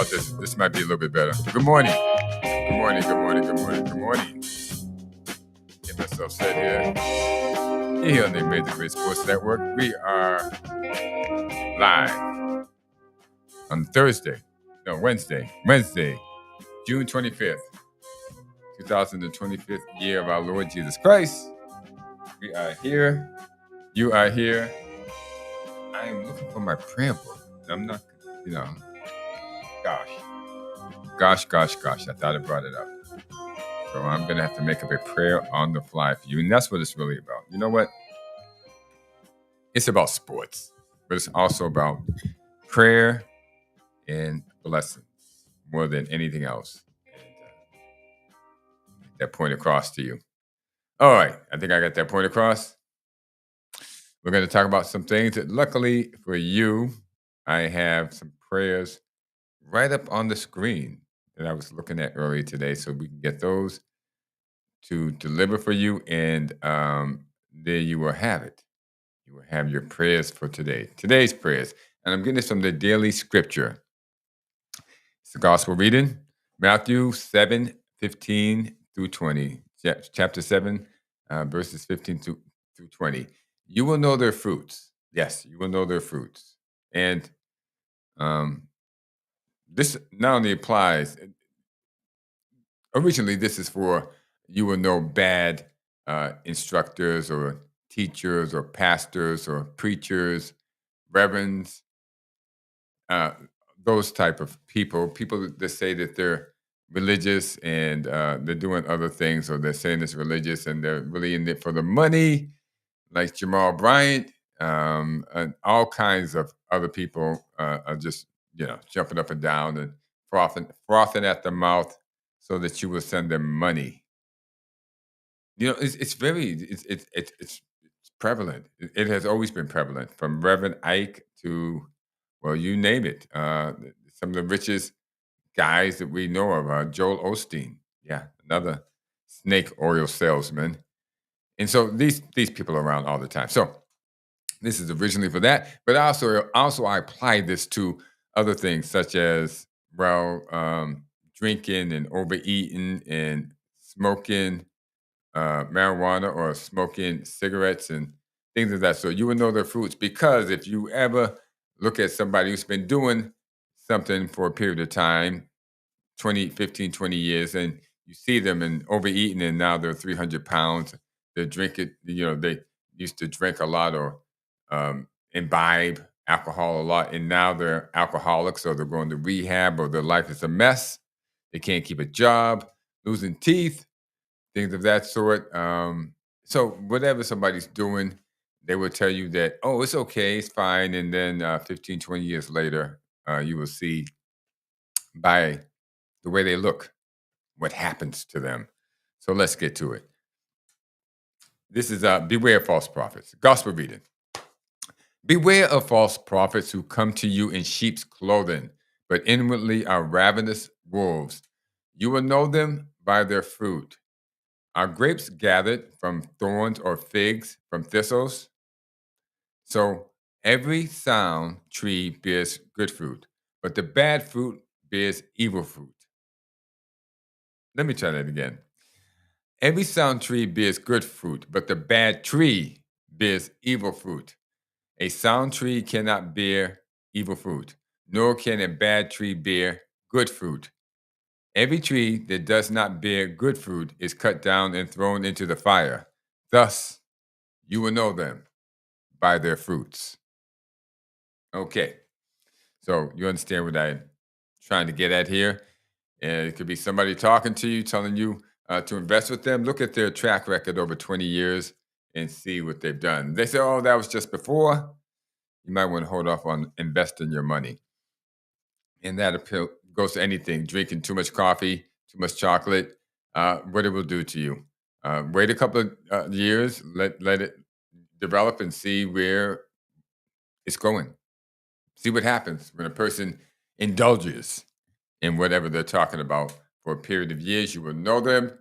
about this? This might be a little bit better. Good morning. Good morning. Good morning. Good morning. Good morning. Get myself set here. Here on the Amazing Great Sports Network. We are live on Wednesday, June 25th, 2025th year of our Lord Jesus Christ. We are here. You are here. I am looking for my prayer book. I'm not, gosh. I thought I brought it up. So I'm going to have to make up a prayer on the fly for you. And that's what it's really about. You know what? It's about sports, but it's also about prayer and blessings more than anything else. And get that point across to you. All right. I think I got that point across. We're going to talk about some things that luckily for you, I have some prayers right up on the screen that I was looking at earlier today, so we can get those to deliver for you, and there you will have it. You will have your prayers for today's prayers. And I'm getting this from the daily scripture. It's the gospel reading, Matthew 7:15 through 20, chapter 7, verses 15 through 20. You will know their fruits. Yes, you will know their fruits. And this not only applies, originally this is for you will know bad instructors or teachers or pastors or preachers, reverends, those type of people that say that they're religious and they're doing other things, or they're saying it's religious and they're really in it for the money, like Jamal Bryant, and all kinds of other people are just jumping up and down and frothing at the mouth so that you will send them money. It's prevalent. It has always been prevalent, from Reverend Ike to, well, you name it. Some of the richest guys that we know of, Joel Osteen, another snake oil salesman. And so these people are around all the time. So this is originally for that, but also I apply this to other things, such as drinking and overeating and smoking marijuana or smoking cigarettes and things of that sort. You will know their fruits, because if you ever look at somebody who's been doing something for a period of time, 15, 20 years, and you see them and overeating, and now they're 300 pounds. They drink it, they used to drink a lot or imbibe alcohol a lot, and now they're alcoholics, or they're going to rehab, or their life is a mess. They can't keep a job, losing teeth, things of that sort. So whatever somebody's doing, they will tell you that, oh, it's okay, it's fine. And then 15, 20 years later, you will see by the way they look what happens to them. So let's get to it. This is Beware of False Prophets. Gospel reading. Beware of false prophets who come to you in sheep's clothing, but inwardly are ravenous wolves. You will know them by their fruit. Are grapes gathered from thorns, or figs from thistles? So every sound tree bears good fruit, but the bad fruit bears evil fruit. Let me try that again. Every sound tree bears good fruit, but the bad tree bears evil fruit. A sound tree cannot bear evil fruit, nor can a bad tree bear good fruit. Every tree that does not bear good fruit is cut down and thrown into the fire. Thus, you will know them by their fruits. Okay, so you understand what I'm trying to get at here? And it could be somebody talking to you, telling you to invest with them. Look at their track record over 20 years and see what they've done. They say, oh, that was just before. You might want to hold off on investing your money. And that appeal goes to anything: drinking too much coffee, too much chocolate, what it will do to you. Wait a couple of years, let it develop, and see where it's going. See what happens when a person indulges in whatever they're talking about for a period of years. You will know them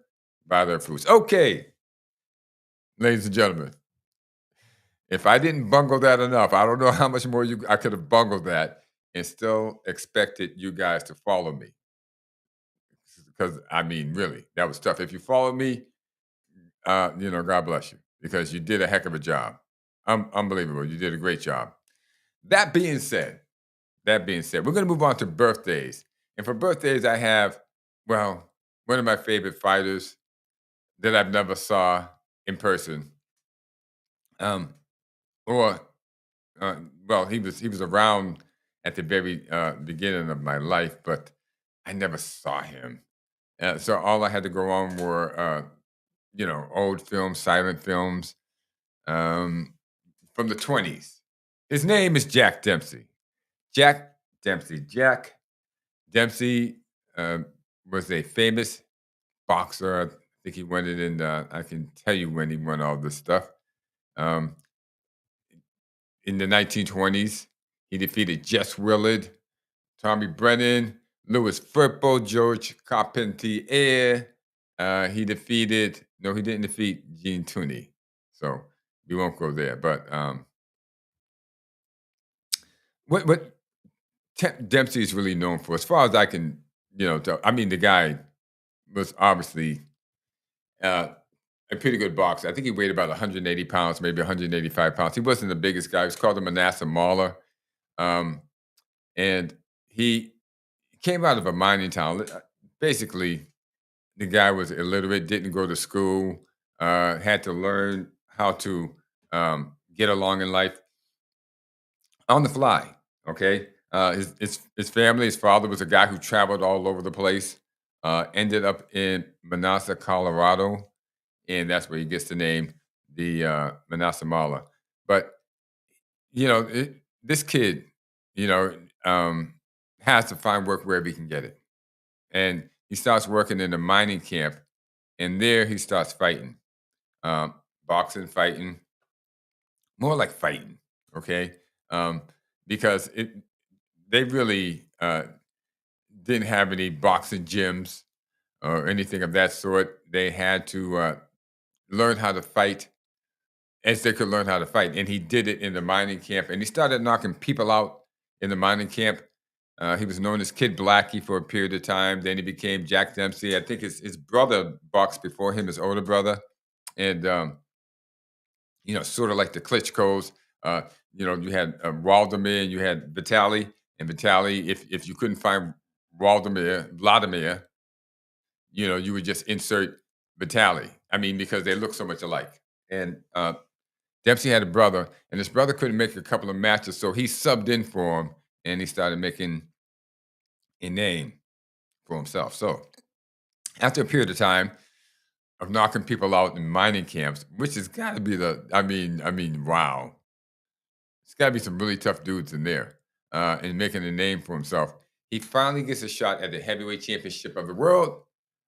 by their fruits. Okay, ladies and gentlemen, if I didn't bungle that enough, I don't know how much more I could have bungled that. and still expected you guys to follow me. Because I mean, really, that was tough. If you followed me, God bless you because you did a heck of a job. Unbelievable. You did a great job. That being said, we're going to move on to birthdays. And for birthdays, I have, well, one of my favorite fighters that I've never saw in person. Um, or well, he was around at the very beginning of my life, but I never saw him. So all I had to go on were old films, silent films um, from the 20s. His name is Jack Dempsey. Jack Dempsey. Jack Dempsey uh, was a famous boxer. I think he won it in. I can tell you when he won all this stuff. Um, in the 1920s, he defeated Jess Willard, Tommy Brennan, Louis Firpo, George Carpentier. He defeated. No, he didn't defeat Gene Tooney. So we won't go there. But what Dempsey is really known for, as far as I can, tell, I mean, the guy was obviously a pretty good boxer. I think he weighed about 180 pounds, maybe 185 pounds. He wasn't the biggest guy. He was called the Manasseh Mauler. Um, and he came out of a mining town. Basically, the guy was illiterate, didn't go to school, had to learn how to get along in life on the fly. Okay, his family, his father was a guy who traveled all over the place. Ended up in Manassas, Colorado, and that's where he gets the name, the Manasseh Mauler. But this kid, you know, um, has to find work wherever he can get it, and he starts working in a mining camp, and there he starts fighting, um, boxing, fighting, more like fighting. Okay, um, because they really didn't have any boxing gyms or anything of that sort. They had to learn how to fight as they could learn how to fight. And he did it in the mining camp. And he started knocking people out in the mining camp. He was known as Kid Blackie for a period of time. Then he became Jack Dempsey. I think his brother boxed before him, his older brother. And, sort of like the Klitschko's, you had Waldemir and you had Vitali. And Vitali, if you couldn't find Vladimir, you would just insert Vitali. I mean, because they look so much alike. And Dempsey had a brother, and his brother couldn't make a couple of matches, so he subbed in for him, and he started making a name for himself. So after a period of time of knocking people out in mining camps, which has got to be wow, it's got to be some really tough dudes in there, and making a name for himself. He finally gets a shot at the heavyweight championship of the world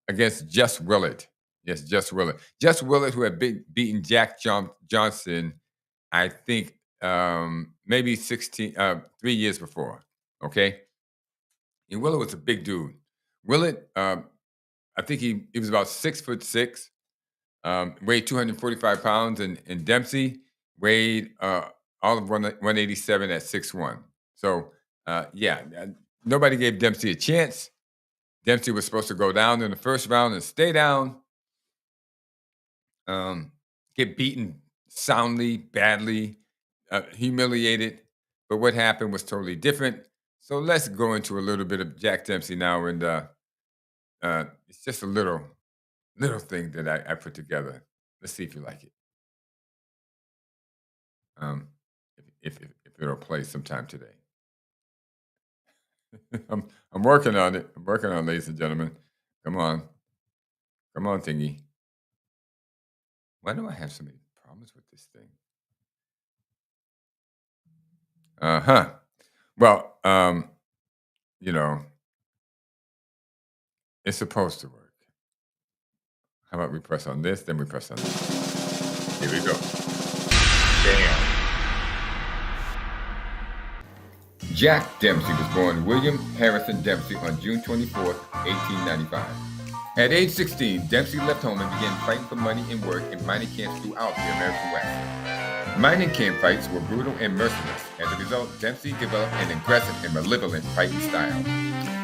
against Jess Willard. Yes, Jess Willard. Jess Willard, who had beaten Jack Johnson, I think maybe 3 years before. Okay. And Willard was a big dude. Willard, I think he was about 6'6", weighed 245 pounds, and Dempsey weighed all of 187 at 6'1". So nobody gave Dempsey a chance. Dempsey was supposed to go down in the first round and stay down, get beaten soundly, badly, humiliated. But what happened was totally different. So let's go into a little bit of Jack Dempsey now, and it's just a little thing that I put together. Let's see if you like it. Um, if it'll play sometime today. I'm working on it. I'm working on it, ladies and gentlemen. Come on, thingy. Why do I have so many problems with this thing? Uh-huh. Well, it's supposed to work. How about we press on this, then we press on this. Here we go. Bam. Jack Dempsey was born William Harrison Dempsey on June 24th, 1895. At age 16, Dempsey left home and began fighting for money and work in mining camps throughout the American West. Mining camp fights were brutal and merciless. As a result, Dempsey developed an aggressive and malevolent fighting style.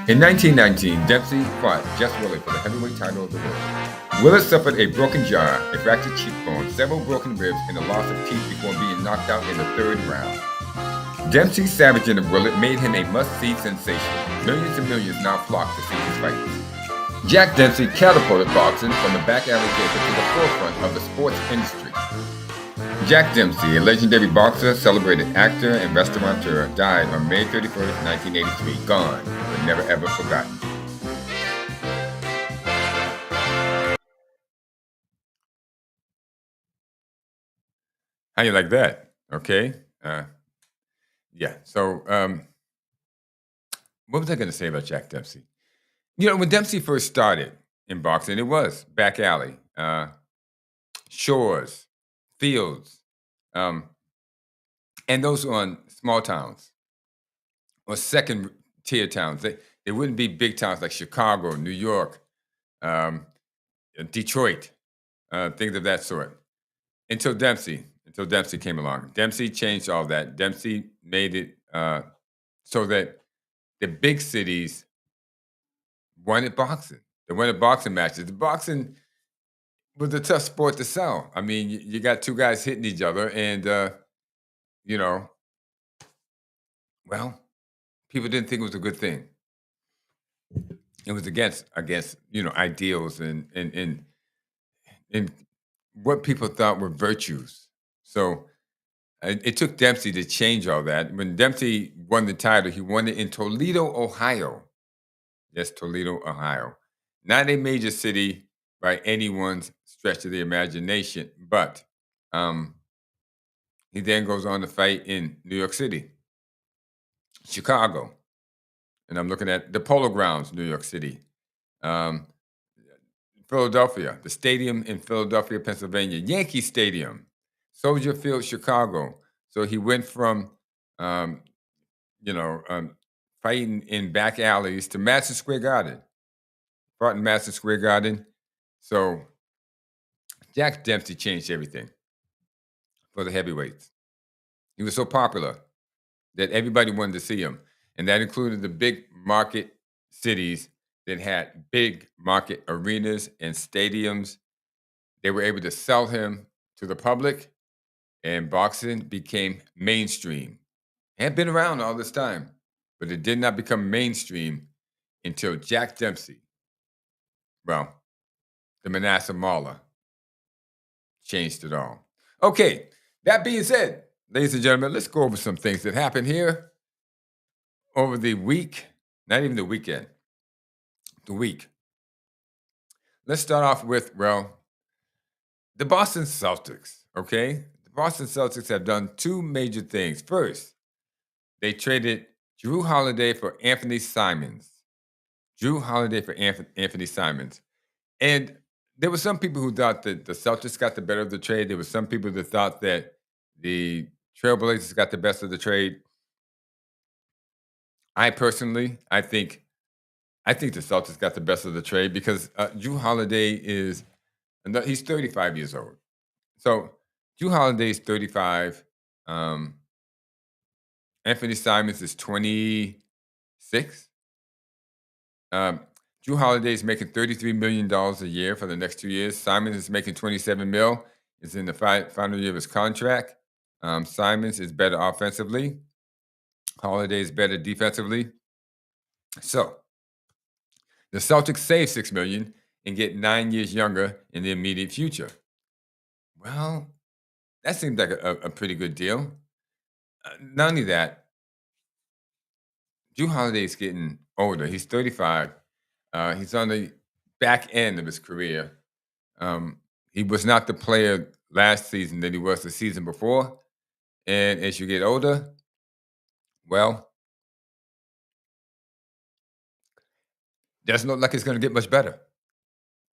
In 1919, Dempsey fought Jess Willis for the heavyweight title of the world. Willis suffered a broken jaw, a fractured cheekbone, several broken ribs, and a loss of teeth before being knocked out in the third round. Dempsey's savaging of Willis made him a must-see sensation. Millions and millions now flock to see his fights. Jack Dempsey catapulted boxing from the back alley table to the forefront of the sports industry. Jack Dempsey, a legendary boxer, celebrated actor, and restaurateur, died on May 31st, 1983. Gone, but never ever forgotten. How you like that? Okay. Yeah. So, what was I going to say about Jack Dempsey? You know, when Dempsey first started in boxing, it was back alley, shores, fields, um, and those were on small towns or second tier towns. They wouldn't be big towns like Chicago, New York, um, Detroit, things of that sort. Until Dempsey came along. Dempsey changed all that. Dempsey made it so that the big cities wanted boxing. They wanted boxing matches. The boxing was a tough sport to sell. I mean, you got two guys hitting each other, and you know, well, people didn't think it was a good thing. It was against ideals and what people thought were virtues. So it took Dempsey to change all that. When Dempsey won the title, he won it in Toledo, Ohio. Yes, Toledo, Ohio. Not a major city by anyone's stretch of the imagination, but um, he then goes on to fight in New York City, Chicago, and I'm looking at the Polo Grounds, New York City, um, Philadelphia, the stadium in Philadelphia, Pennsylvania, Yankee Stadium, Soldier Field, Chicago. So he went from, um, you know, um, fighting in back alleys to Madison Square Garden, fought in Madison Square Garden. So Jack Dempsey changed everything for the heavyweights. He was so popular that everybody wanted to see him, and that included the big market cities that had big market arenas and stadiums. They were able to sell him to the public, and boxing became mainstream. It had been around all this time, but it did not become mainstream until Jack Dempsey, well, the Manasseh Mauler, changed it all. Okay, that being said, ladies and gentlemen, let's go over some things that happened here over the week, not even the weekend, the week. Let's start off with, well, the Boston Celtics, okay? The Boston Celtics have done two major things. First, they traded Drew Holiday for Anthony Simons. Drew Holiday for Anthony Simons. And there were some people who thought that the Celtics got the better of the trade. There were some people that thought that the Trailblazers got the best of the trade. I personally, I think the Celtics got the best of the trade because Drew Holiday he's 35 years old. So Drew Holiday is 35. Um, Anthony Simons is 26. Um, Drew Holiday is making $33 million a year for the next 2 years. Simons is making 27 mil. Is in the final year of his contract. Simons is better offensively. Holiday is better defensively. So the Celtics save $6 million and get 9 years younger in the immediate future. Well, that seems like a pretty good deal. Not only that, Drew Holiday is getting older. He's 35. He's on the back end of his career. He was not the player last season that he was the season before. And as you get older, well, doesn't look like it's going to get much better.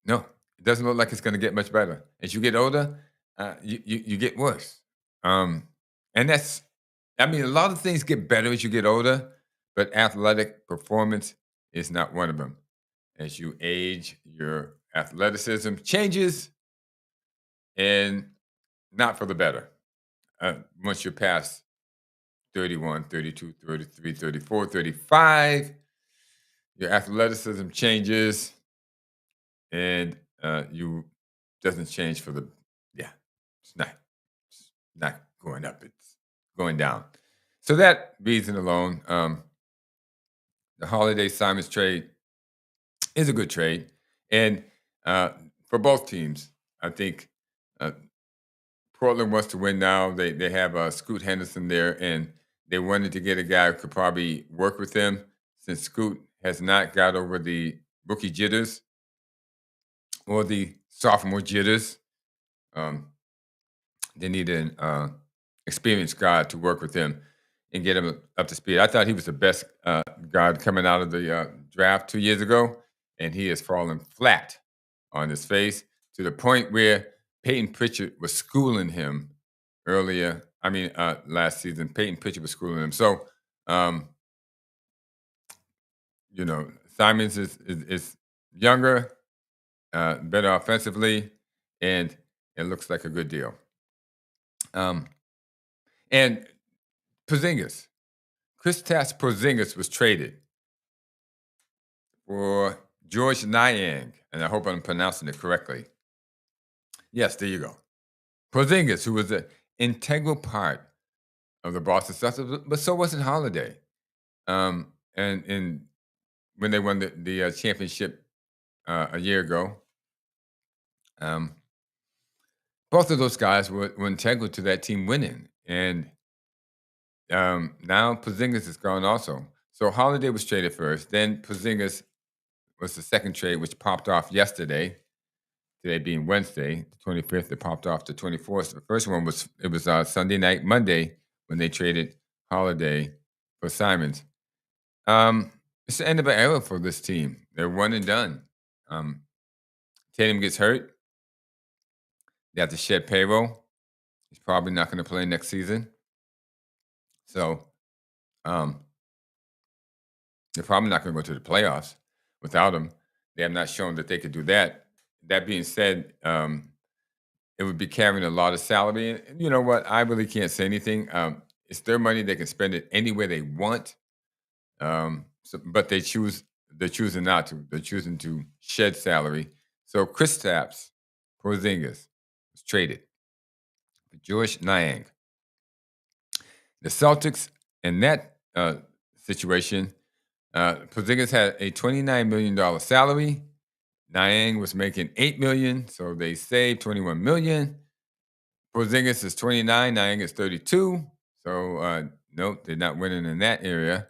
No, it doesn't look like it's going to get much better. As you get older, you get worse. And I mean, a lot of things get better as you get older, but athletic performance is not one of them. As you age, your athleticism changes and not for the better. once you're past 31, 32, 33, 34, 35, your athleticism changes and you doesn't change for the yeah, it's not going up, it's going down. So that reason alone, the Holiday Simons trade is a good trade. And uh, for both teams, I think uh, Portland wants to win now. They have Scoot Henderson there, and they wanted to get a guy who could probably work with them since Scoot has not got over the rookie jitters or the sophomore jitters. Um, they need an experienced guard to work with him and get him up to speed. I thought he was the best guard coming out of the draft 2 years ago, and he has fallen flat on his face to the point where Peyton Pritchard was schooling him earlier. I mean, last season, Peyton Pritchard was schooling him. So, um, Simons is younger, better offensively, and it looks like a good deal. And Porzingis, Kristaps Porzingis was traded for George Niang, and I hope I'm pronouncing it correctly. Yes, there you go. Porzingis, who was an integral part of the Boston Celtics, but so wasn't Holiday. And when they won the championship a year ago, um, both of those guys were integral to that team winning. And now Porzingis is gone also. So Holiday was traded first. Then Porzingis was the second trade, which popped off yesterday. Today being Wednesday, the 25th, it popped off the 24th. The first one was Sunday night, Monday, when they traded Holiday for Simons. It's the end of an era for this team. They're one and done. Tatum gets hurt. They have to shed payroll. He's probably not going to play next season. So they're probably not going to go to the playoffs without him. They have not shown that they could do that. That being said, it would be carrying a lot of salary. And you know what? I really can't say anything. It's their money; they can spend it any way they want. But they're choosing not to. They're choosing to shed salary. So Kristaps Porzingis was traded for George Niang. The Celtics in that situation, Porzingis had a $29 million salary. Niang was making $8 million, so they saved $21 million. Porzingis is 29, Niang is 32. So nope, they're not winning in that area.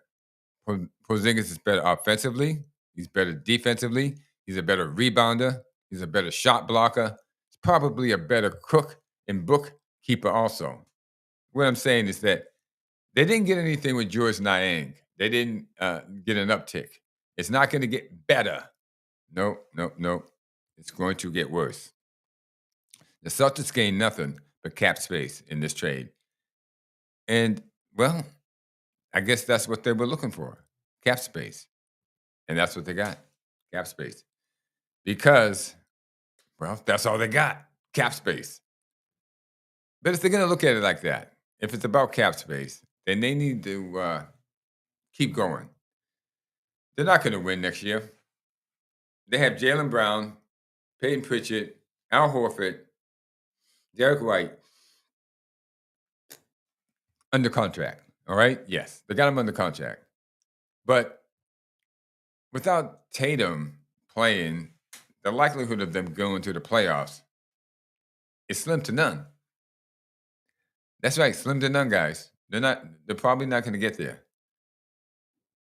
Porzingis is better offensively. He's better defensively. He's a better rebounder. He's a better shot blocker. He's probably a better cook and bookkeeper also. What I'm saying is that they didn't get anything with George Niang. They didn't get an uptick. It's not going to get better. Nope. It's going to get worse. The Celtics gained nothing but cap space in this trade. And, well, I guess that's what they were looking for, cap space. And that's what they got, cap space. Because, well, that's all they got, cap space. But if they're going to look at it like that, if it's about cap space, then they need to keep going. They're not going to win next year. They have Jaylen Brown, Peyton Pritchard, Al Horford, Derek White under contract. All right? Yes, they got him under contract. But without Tatum playing, the likelihood of them going to the playoffs is slim to none. That's right, slim to none, guys. They're probably not going to get there.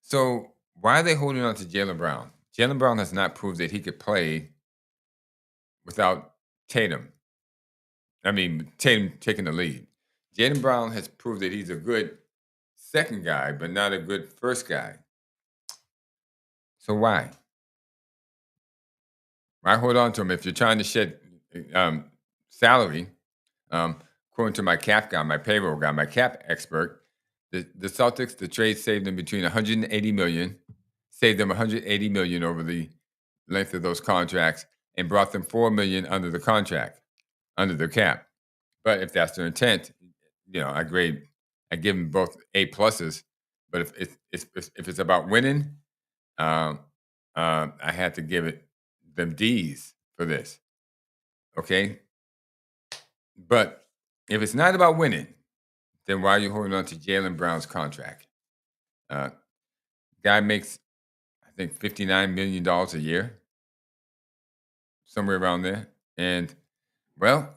So why are they holding on to Jaylen Brown? Jaylen Brown has not proved that he could play without Tatum. I mean, Tatum taking the lead. Jaylen Brown has proved that he's a good second guy, but not a good first guy. So why? Why hold on to him if you're trying to shed salary? According to my cap guy, my payroll guy, my cap expert, the Celtics, the trade saved them between 180 million, saved them 180 million over the length of those contracts, and brought them 4 million under the contract, under the cap. But if that's their intent, I give them both A pluses. But if it's about winning, um, I had to give it them D's for this. Okay, but if it's not about winning, then why are you holding on to Jalen Brown's contract? Uh, Guy makes, I think, $59 million a year, somewhere around there. And well,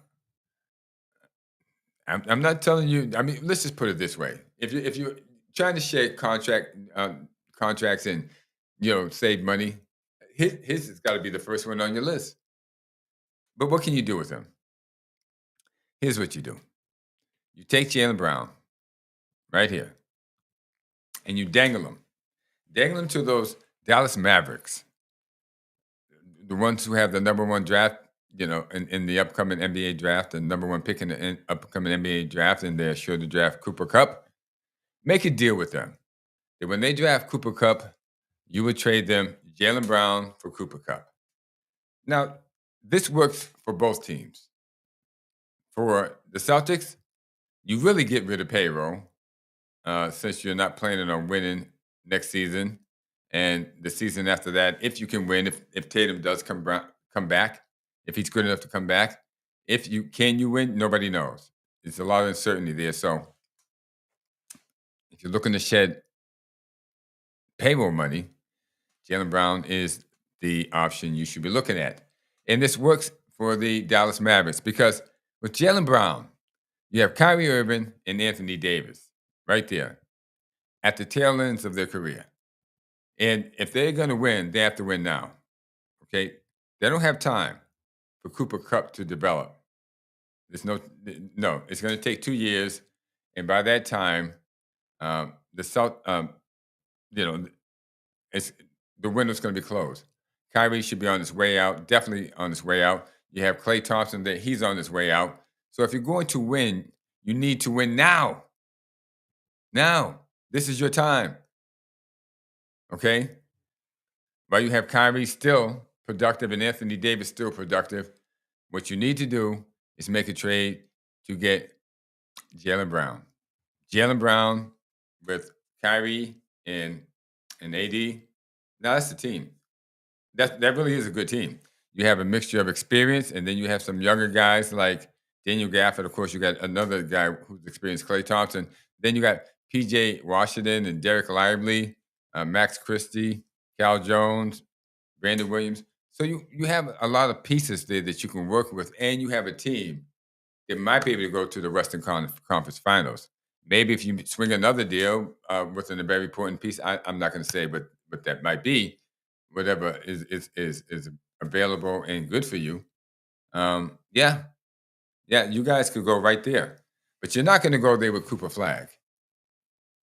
I'm not telling you. I mean, let's just put it this way: if you're trying to share contracts and save money, his has got to be the first one on your list. But what can you do with him? Here's what you do: you take Jalen Brown right here, and you dangle him to those Dallas Mavericks, the ones who have the number one draft, in the upcoming NBA draft, and number one pick in the upcoming NBA draft, and they're sure to draft Cooper Cup. Make a deal with them that when they draft Cooper Cup, you would trade them Jalen Brown for Cooper Cup. Now, this works for both teams. For the Celtics, you really get rid of payroll since you're not planning on winning next season and the season after that. If you can win, if Tatum does come back, if he's good enough to come back, can you win? Nobody knows. There's a lot of uncertainty there. So if you're looking to shed payroll money, Jalen Brown is the option you should be looking at. And this works for the Dallas Mavericks because with Jalen Brown, you have Kyrie Irving and Anthony Davis right there at the tail ends of their career. And if they're going to win, they have to win now. Okay? They don't have time for Cooper Cup to develop. There's no, it's going to take 2 years. And by that time, the South, you know, it's the window's going to be closed. Kyrie should be on his way out, definitely on his way out. You have Klay Thompson that he's on his way out. So if you're going to win, you need to win now. Now, this is your time. Okay? While you have Kyrie still productive and Anthony Davis still productive, what you need to do is make a trade to get Jalen Brown. Jalen Brown with Kyrie and AD. Now that's the team. That really is a good team. You have a mixture of experience, and then you have some younger guys like Daniel Gafford. Of course, you got another guy who's experienced, Klay Thompson. Then you got PJ Washington and Derek Lively, Max Christie, Cal Jones, Brandon Williams. So you have a lot of pieces there that you can work with, and you have a team that might be able to go to the Western Conference Finals. Maybe if you swing another deal within a very important piece, I'm not going to say what that might be. Whatever is available and good for you. Yeah, you guys could go right there, but you're not going to go there with Cooper Flag.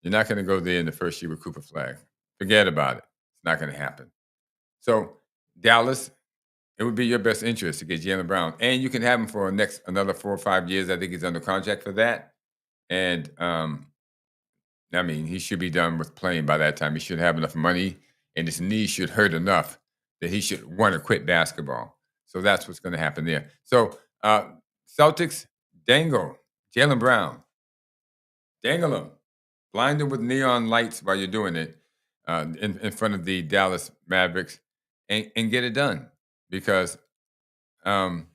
You're not going to go there in the first year with Cooper Flag. Forget about it. It's not going to happen. So Dallas, it would be your best interest to get Jalen Brown, and you can have him for another 4 or 5 years. I think he's under contract for that, and I mean he should be done with playing by that time. He should have enough money, and his knees should hurt enough that he should want to quit basketball. So that's what's going to happen there. So Celtics, dangle Jalen Brown, dangle him, blind him with neon lights while you're doing it in front of the Dallas Mavericks, and get it done because um,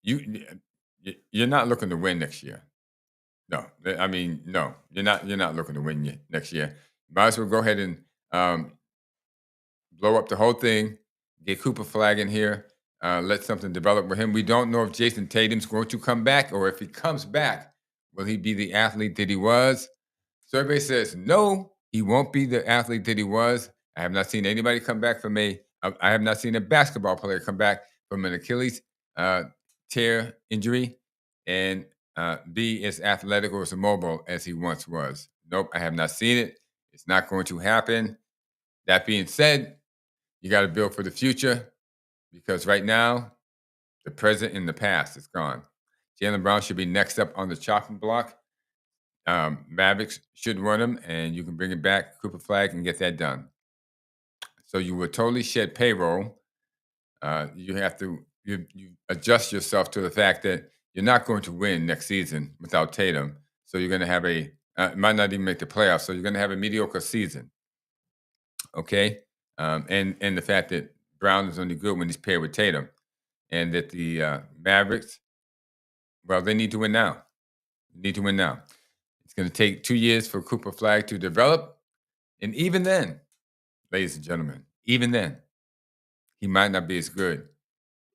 you're not looking to win next year. No, I mean no, you're not. You're not looking to win next year. Might as well go ahead and blow up the whole thing. Get Cooper Flag in here. Let something develop with him. We don't know if Jason Tatum's going to come back, or if he comes back, will he be the athlete that he was? Survey says no, he won't be the athlete that he was. I have not seen anybody come back from I have not seen a basketball player come back from an Achilles tear injury and be as athletic or as mobile as he once was. Nope, I have not seen it. It's not going to happen. That being said, you got to build for the future because right now, the present and the past is gone. Jalen Brown should be next up on the chopping block. Mavericks should run him, and you can bring it back, Cooper Flag, and get that done. So you will totally shed payroll. You have to you adjust yourself to the fact that you're not going to win next season without Tatum. So you're going to have might not even make the playoffs. So you're going to have a mediocre season. Okay. And the fact that Brown is only good when he's paired with Tatum, and that the Mavericks, well, they need to win now. Need to win now. It's going to take 2 years for Cooper Flag to develop. And even then, ladies and gentlemen, even then, he might not be as good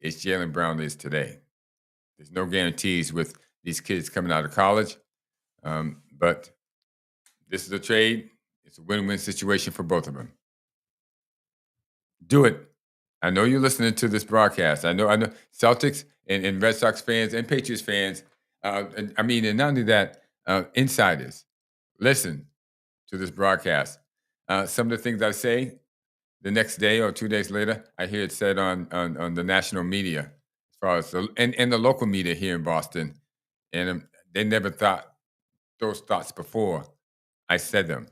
as Jalen Brown is today. There's no guarantees with these kids coming out of college. But this is a trade. It's a win-win situation for both of them. Do it. I know you're listening to this broadcast. I know Celtics and Red Sox fans and Patriots fans. And not only that, insiders, listen to this broadcast. Some of the things I say, the next day or 2 days later, I hear it said on the national media, as far as and the local media here in Boston, and they never thought those thoughts before I said them.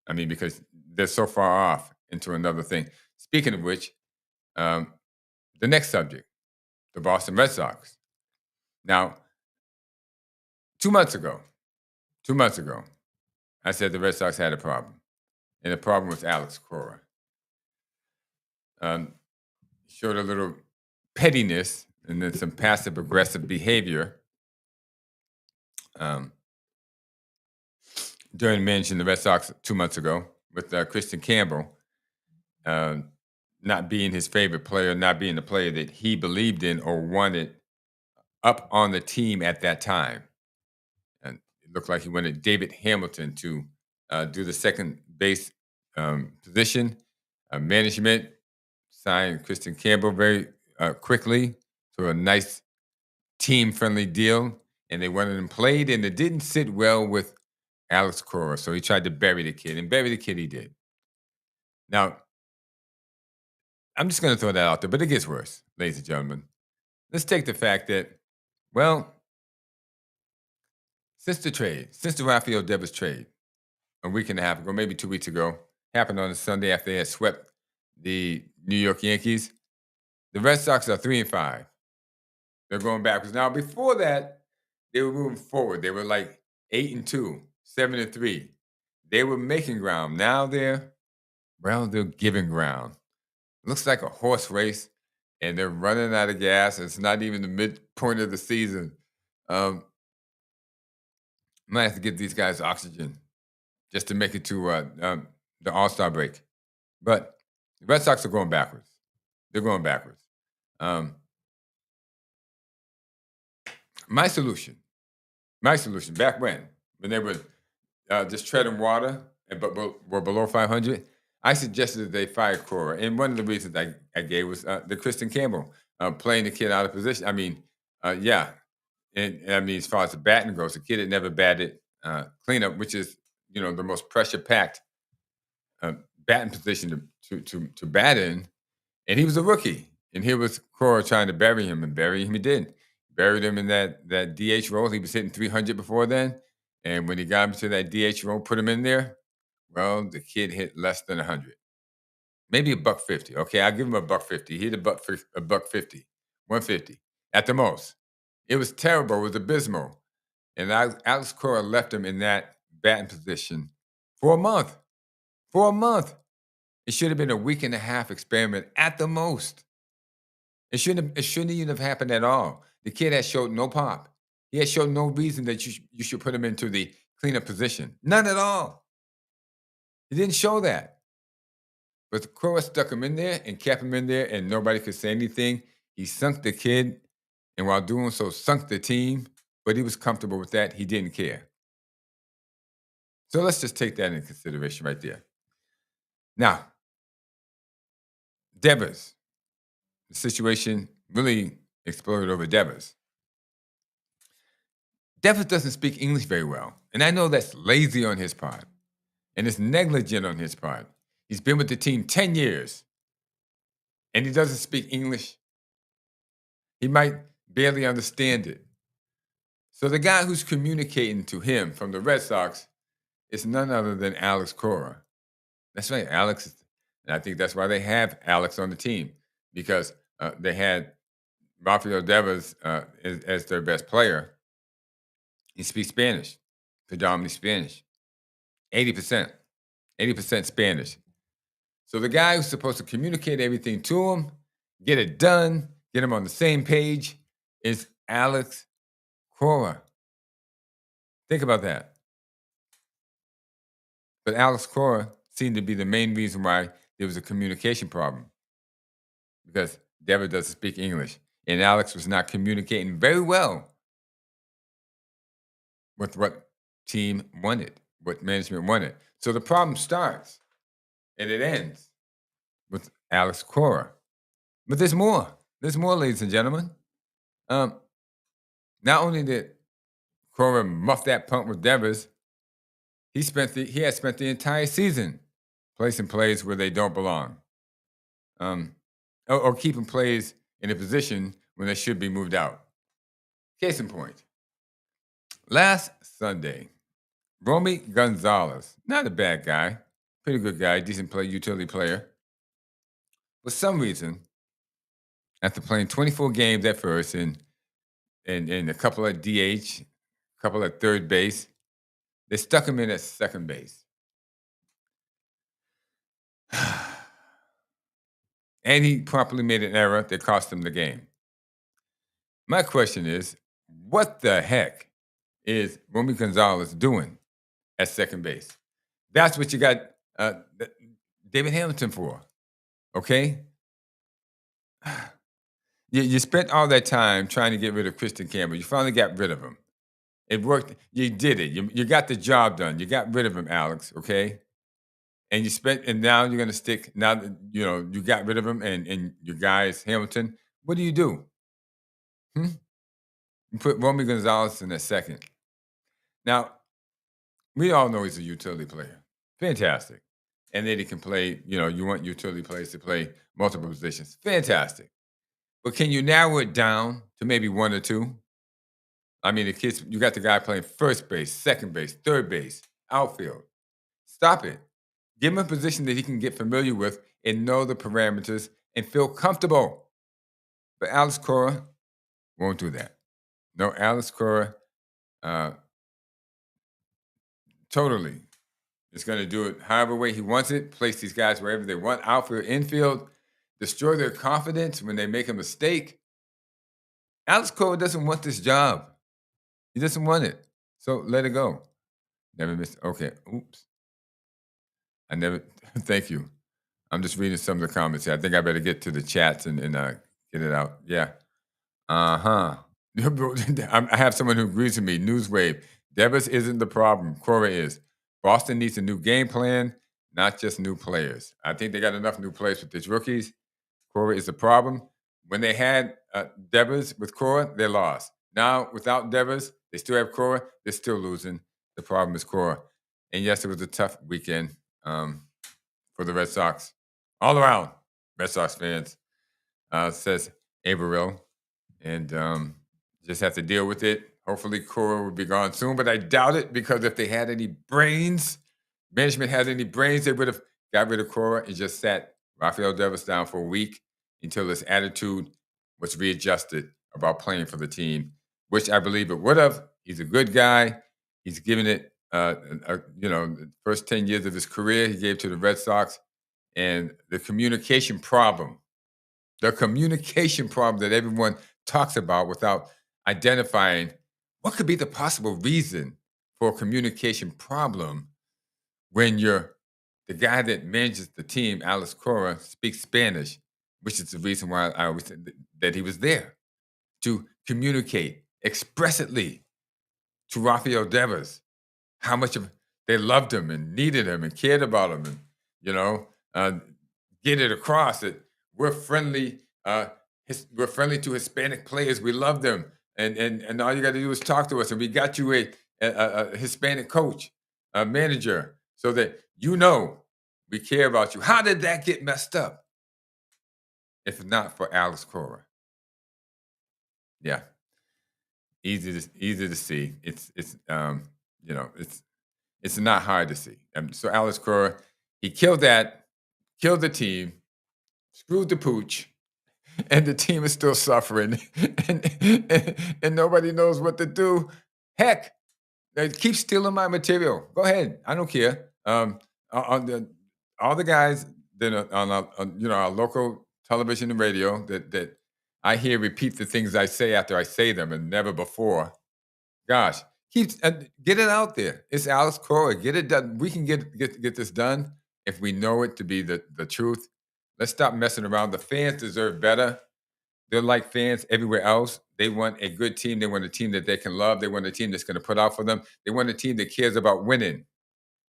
Because they're so far off into another thing. Speaking of which, the next subject, the Boston Red Sox. Now, 2 months ago, I said the Red Sox had a problem, and the problem was Alex Cora. Showed a little pettiness and then some passive aggressive behavior during managing the Red Sox 2 months ago with Christian Campbell not being his favorite player, not being the player that he believed in or wanted up on the team at that time. And it looked like he wanted David Hamilton to do the second base position. Management signed Christian Campbell very quickly to a nice team-friendly deal, and they went and played, and it didn't sit well with Alex Cora, so he tried to bury the kid, and bury the kid he did. Now, I'm just going to throw that out there, but it gets worse, ladies and gentlemen. Let's take the fact that, well, since the Rafel Devers trade, a week and a half ago, maybe 2 weeks ago, happened on a Sunday after they had swept the New York Yankees, the Red Sox are 3-5. They're going backwards. Now, before that, they were moving forward. They were like 8-2, 7-3. They were making ground. Now they're giving ground. Looks like a horse race, and they're running out of gas. It's not even the midpoint of the season. Might have to give these guys oxygen just to make it to the All-Star break. But the Red Sox are going backwards. They're going backwards. My solution, back when they were just treading water but were below 500, I suggested that they fire Cora. And one of the reasons I gave was the Christian Campbell playing the kid out of position. Yeah. And as far as the batting goes, the kid had never batted cleanup, which is, the most pressure-packed batting position to bat in. And he was a rookie. And here was Cora trying to bury him, and bury him he did. Buried him in that DH role. He was hitting 300 before then. And when he got him to that DH role, put him in there, well, the kid hit less than 100. Maybe $150. Okay, I'll give him $150. He hit $150, 150 at the most. It was terrible. It was abysmal. And Alex Cora left him in that batting position for a month. For a month. It should have been a week and a half experiment at the most. It shouldn't even have happened at all. The kid has showed no pop. He has shown no reason that you should put him into the cleanup position. None at all. He didn't show that. But the Cora stuck him in there and kept him in there, and nobody could say anything. He sunk the kid, and while doing so, sunk the team. But he was comfortable with that. He didn't care. So let's just take that into consideration right there. Now, Devers. The situation really exploded over Devers. Devers doesn't speak English very well. And I know that's lazy on his part. And it's negligent on his part. He's been with the team 10 years. And he doesn't speak English. He might barely understand it. So the guy who's communicating to him from the Red Sox is none other than Alex Cora. That's right, Alex. And I think that's why they have Alex on the team. Because they had Rafel Devers as their best player. He speaks Spanish predominantly Spanish. 80%. 80% Spanish. So the guy who's supposed to communicate everything to him, get it done, get him on the same page, is Alex Cora. Think about that. But Alex Cora seemed to be the main reason why there was a communication problem because Devers doesn't speak English. And Alex was not communicating very well with what team wanted, what management wanted. So the problem starts and it ends with Alex Cora. But there's more. There's more, ladies and gentlemen. Um, Not only did Cora muff that punt with Devers, he had spent the entire season placing plays where they don't belong, um, or keeping plays in a position when they should be moved out. Case in point, last Sunday, Romy Gonzalez, not a bad guy, pretty good guy, decent play, utility player. For some reason, after playing 24 games at first and a couple of DH, a couple at third base, they stuck him in at second base. And he promptly made an error that cost him the game. My question is, what the heck is Romy Gonzalez doing at second base? That's what you got David Hamilton for, okay? You spent all that time trying to get rid of Christian Campbell. You finally got rid of him. It worked. You did it. You got the job done. You got rid of him, Alex, okay? And now you're gonna stick, now that you got rid of him and your guy is Hamilton. What do? Hmm? You put Romy Gonzalez in a second. Now, we all know he's a utility player. Fantastic. And then he can play, you want utility players to play multiple positions. Fantastic. But can you narrow it down to maybe one or two? I mean, you got the guy playing first base, second base, third base, outfield. Stop it. Give him a position that he can get familiar with and know the parameters and feel comfortable. But Alex Cora won't do that. No, Alex Cora totally is going to do it however way he wants it, place these guys wherever they want, outfield, infield, destroy their confidence when they make a mistake. Alex Cora doesn't want this job. He doesn't want it. So let it go. Never missed. Okay. Oops. I never. Thank you. I'm just reading some of the comments here. I think I better get to the chats and get it out. Yeah. Uh-huh. I have someone who agrees with me. Newswave. Devers isn't the problem. Cora is. Boston needs a new game plan, not just new players. I think they got enough new players with these rookies. Cora is the problem. When they had Devers with Cora, they lost. Now, without Devers, they still have Cora. They're still losing. The problem is Cora. And yes, it was a tough weekend for the Red Sox. All around, Red Sox fans, says Averill. And just have to deal with it. Hopefully, Cora will be gone soon, but I doubt it because if they had any brains, management had any brains, they would have got rid of Cora and just sat Rafel Devers down for a week until his attitude was readjusted about playing for the team, which I believe it would have. He's a good guy. He's given it, the first 10 years of his career he gave to the Red Sox. And the communication problem that everyone talks about without identifying what could be the possible reason for a communication problem when the guy that manages the team, Alex Cora, speaks Spanish, which is the reason why I always said that he was there to communicate expressly to Rafael Devers how much of they loved him and needed him and cared about him and get it across that we're friendly. We're friendly to Hispanic players. We love them, and all you got to do is talk to us. And we got you a Hispanic coach, a manager, so that we care about you. How did that get messed up? If not for Alex Cora, yeah, easy to see. It's not hard to see. So Alex Cora, he killed the team, screwed the pooch, and the team is still suffering, and nobody knows what to do. Heck, Keep stealing my material. Go ahead. I don't care. On the all the guys that are on our local television and radio that I hear repeat the things I say after I say them and never before. Gosh, get it out there. It's Alex Cora. Get it done. We can get this done if we know it to be the truth. Let's stop messing around. The fans deserve better. They're like fans everywhere else. They want a good team. They want a team that they can love. They want a team that's going to put out for them. They want a team that cares about winning.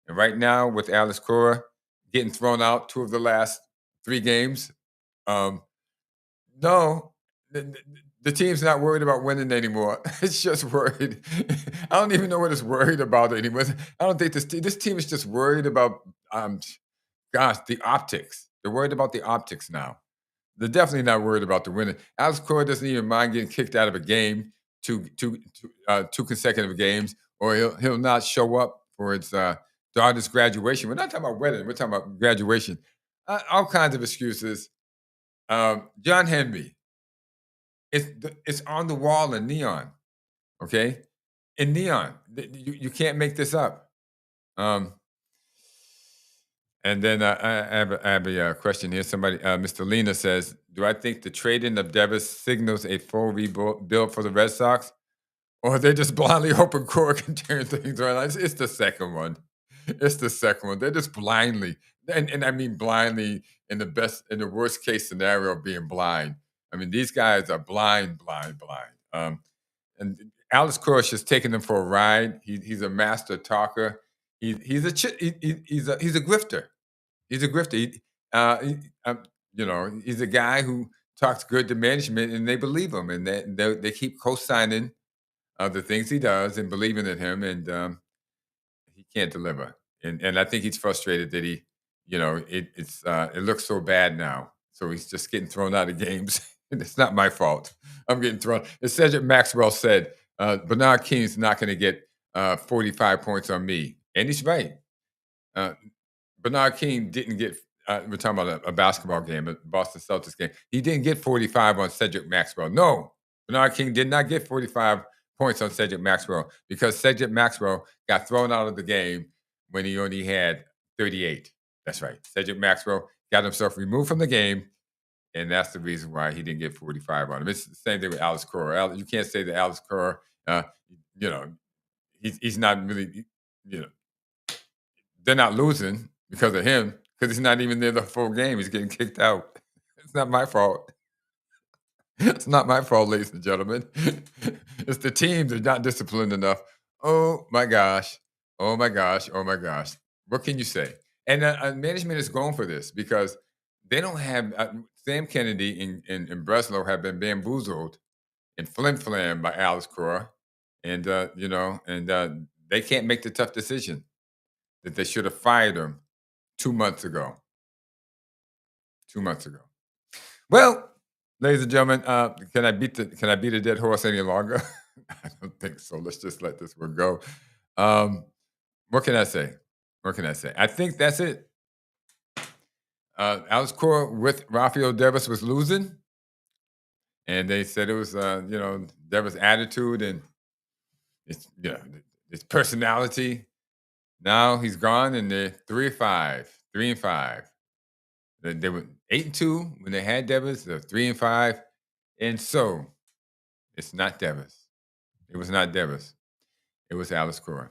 And right now, with Alex Cora getting thrown out 2 of the last 3 games, um, no, the team's not worried about winning anymore. It's just worried. I don't even know what it's worried about anymore. I don't think this team is just worried about, gosh, the optics. They're worried about the optics now. They're definitely not worried about the winning. Alex Cora doesn't even mind getting kicked out of a game, two consecutive games, or he'll not show up for his daughter's graduation. We're not talking about wedding. We're talking about graduation. All kinds of excuses. John Henry, it's on the wall in neon. Okay, in neon. You can't make this up. Um, And then I have a question here. Somebody, Mr. Lena says, "Do I think the trading of Devers signals a full rebuild for the Red Sox, or they're just blindly hoping Cora can turn things around?" It's the second one. It's the second one. They're just blindly, and I mean blindly in the worst case scenario of being blind. I mean these guys are blind, blind, blind. And Alex Cora just taking them for a ride. He's a master talker. He's a grifter. He's a grifter. He's a guy who talks good to management, and they believe him, and they keep co-signing the things he does and believing in him, and he can't deliver. And I think he's frustrated that it looks so bad now, so he's just getting thrown out of games. And it's not my fault. I'm getting thrown. As Cedric Maxwell said, Bernard King's not going to get 45 points on me, and he's right. Uh, Bernard King didn't get. We're talking about a basketball game, a Boston Celtics game. He didn't get 45 on Cedric Maxwell. No, Bernard King did not get 45 points on Cedric Maxwell because Cedric Maxwell got thrown out of the game when he only had 38. That's right. Cedric Maxwell got himself removed from the game, and that's the reason why he didn't get 45 on him. It's the same thing with Alex Cora. You can't say that Alex Cora, you know, he's not really, you know, they're not losing because of him, because he's not even there the full game. He's getting kicked out. It's not my fault. It's not my fault, ladies and gentlemen. It's the team that's not disciplined enough. Oh my gosh. Oh my gosh. Oh my gosh. What can you say? And management is going for this because they don't have Sam Kennedy and Breslow have been bamboozled and flim flam by Alex Cora. And, they can't make the tough decision that they should have fired him 2 months ago. 2 months ago. Well, ladies and gentlemen, can I beat a dead horse any longer? I don't think so. Let's just let this one go. What can I say? What can I say? I think that's it. Alex Cora with Rafel Devers was losing, and they said it was Devers' attitude and his personality. Now he's gone, and they're 3-5, 3-5. They were 8-2 when they had Devers. They're 3-5, and so it's not Devers. It was not Devers. It was Alex Cora.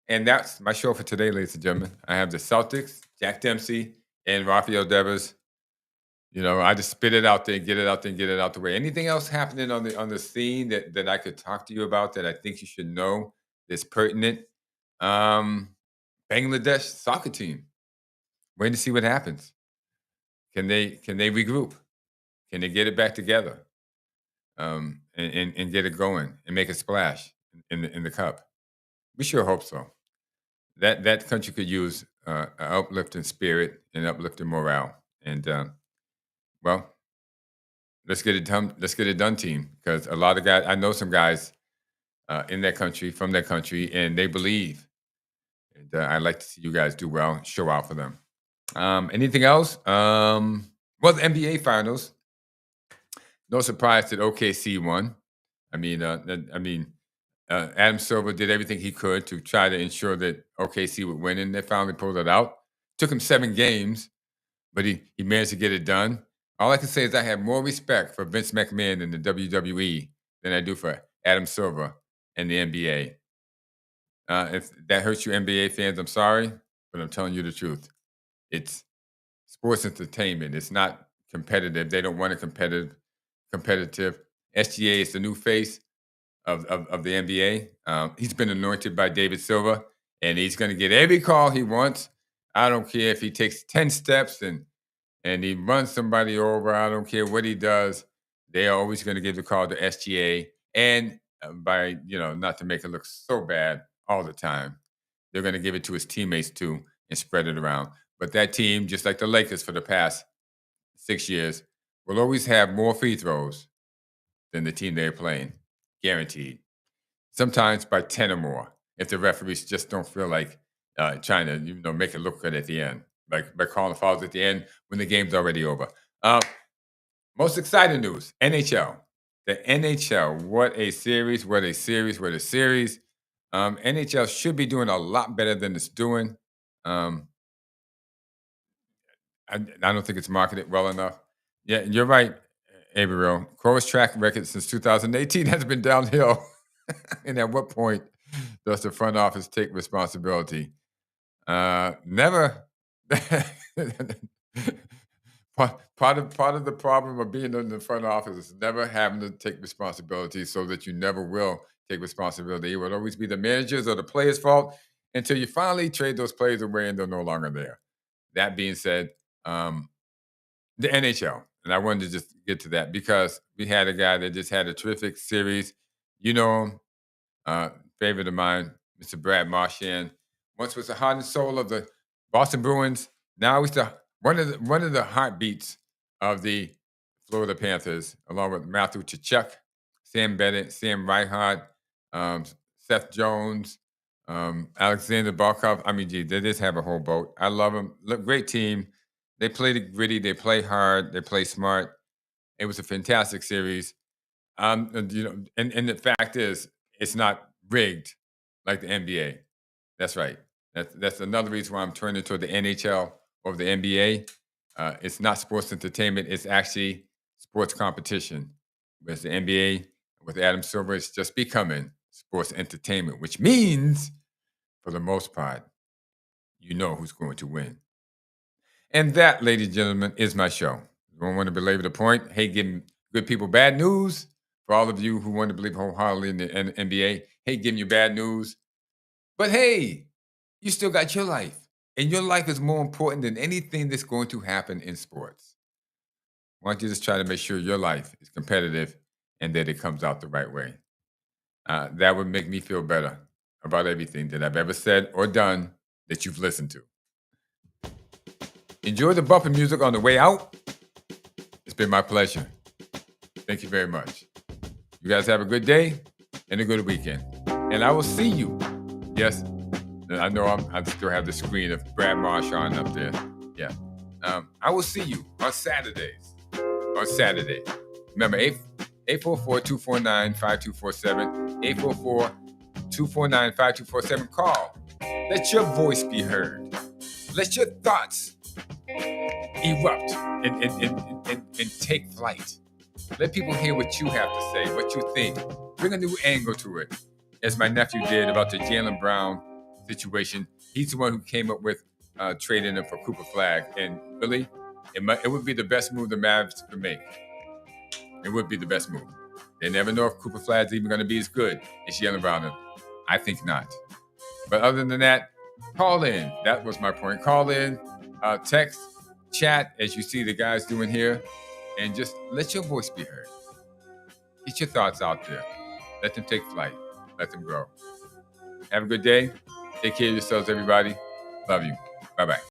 And that's my show for today, ladies and gentlemen. I have the Celtics, Jack Dempsey, and Rafael Devers. I just spit it out there, get it out there, and get it out the way. Anything else happening on the scene that I could talk to you about that I think you should know that's pertinent? Bangladesh soccer team. Waiting to see what happens. Can they regroup? Can they get it back together? And get it going and make a splash in the cup? We sure hope so. That country could use an uplifting spirit and uplifting morale. And well, let's get it done. Let's get it done, team. Because a lot of guys, I know some guys in that country, from that country, and they believe. And I'd like to see you guys do well, show out for them. Anything else? The NBA Finals. No surprise that OKC won. I mean, Adam Silver did everything he could to try to ensure that OKC would win, and they finally pulled it out. Took him 7 games, but he managed to get it done. All I can say is I have more respect for Vince McMahon in the WWE than I do for Adam Silver and the NBA. If that hurts you NBA fans, I'm sorry, but I'm telling you the truth. It's sports entertainment. It's not competitive. They don't want it competitive. SGA is the new face of the NBA. He's been anointed by David Silver, and he's going to get every call he wants. I don't care if he takes 10 steps and he runs somebody over. I don't care what he does. They are always going to give the call to SGA. And by, not to make it look so bad all the time, they're going to give it to his teammates too and spread it around. But that team, just like the Lakers for the past 6 years, will always have more free throws than the team they're playing. Guaranteed. Sometimes by 10 or more if the referees just don't feel like trying to make it look good at the end, like by calling fouls at the end when the game's already over. Most exciting news, NHL. The NHL, what a series, what a series, what a series. NHL should be doing a lot better than it's doing. I don't think it's marketed well enough. Yeah, you're right, Gabriel. Cora's track record since 2018 has been downhill. And at what point does the front office take responsibility? Never. Part of the problem of being in the front office is never having to take responsibility, so that you never will take responsibility. It would always be the managers or the players' fault until you finally trade those players away and they're no longer there. That being said, the NHL, and I wanted to just get to that because we had a guy that just had a terrific series. You know him, favorite of mine, Mr. Brad Marchand. Once was the heart and soul of the Boston Bruins. Now he's one of the heartbeats of the Florida Panthers, along with Matthew Tkachuk, Sam Bennett, Sam Reinhart, Seth Jones, Alexander Barkov. I mean, gee, they just have a whole boat. I love them. Look, great team. They play the gritty. They play hard. They play smart. It was a fantastic series. And the fact is, it's not rigged like the NBA. That's right. That's another reason why I'm turning toward the NHL over the NBA. It's not sports entertainment. It's actually sports competition. Whereas the NBA with Adam Silver is just becoming sports entertainment, which means, for the most part, you know who's going to win. And that, ladies and gentlemen, is my show. I don't want to belabor the point. Hey, giving good people bad news. For all of you who want to believe wholeheartedly in the NBA, hey, giving you bad news. But hey, you still got your life. And your life is more important than anything that's going to happen in sports. Why don't you just try to make sure your life is competitive and that it comes out the right way? That would make me feel better about everything that I've ever said or done that you've listened to. Enjoy the bumper music on the way out. It's been my pleasure. Thank you very much. You guys have a good day and a good weekend. And I will see you. Yes, I know I still have the screen of Brad Marchand up there. Yeah. I will see you on Saturdays. On Saturday. Remember, 844-249-5247. 844-249-5247. Call. Let your voice be heard. Let your thoughts erupt and take flight. Let people hear what you have to say, what you think. Bring a new angle to it, as my nephew did about the Jaylen Brown situation. He's the one who came up with trading him for Cooper Flag. And really, it would be the best move the Mavs could make. It would be the best move. They never know if Cooper Flag's even going to be as good as Jaylen Brown. I think not. But other than that, call in. That was my point. Call in, text, chat, as you see the guys doing here, and just let your voice be heard. Get your thoughts out there. Let them take flight. Let them grow. Have a good day. Take care of yourselves, everybody. Love you. Bye-bye.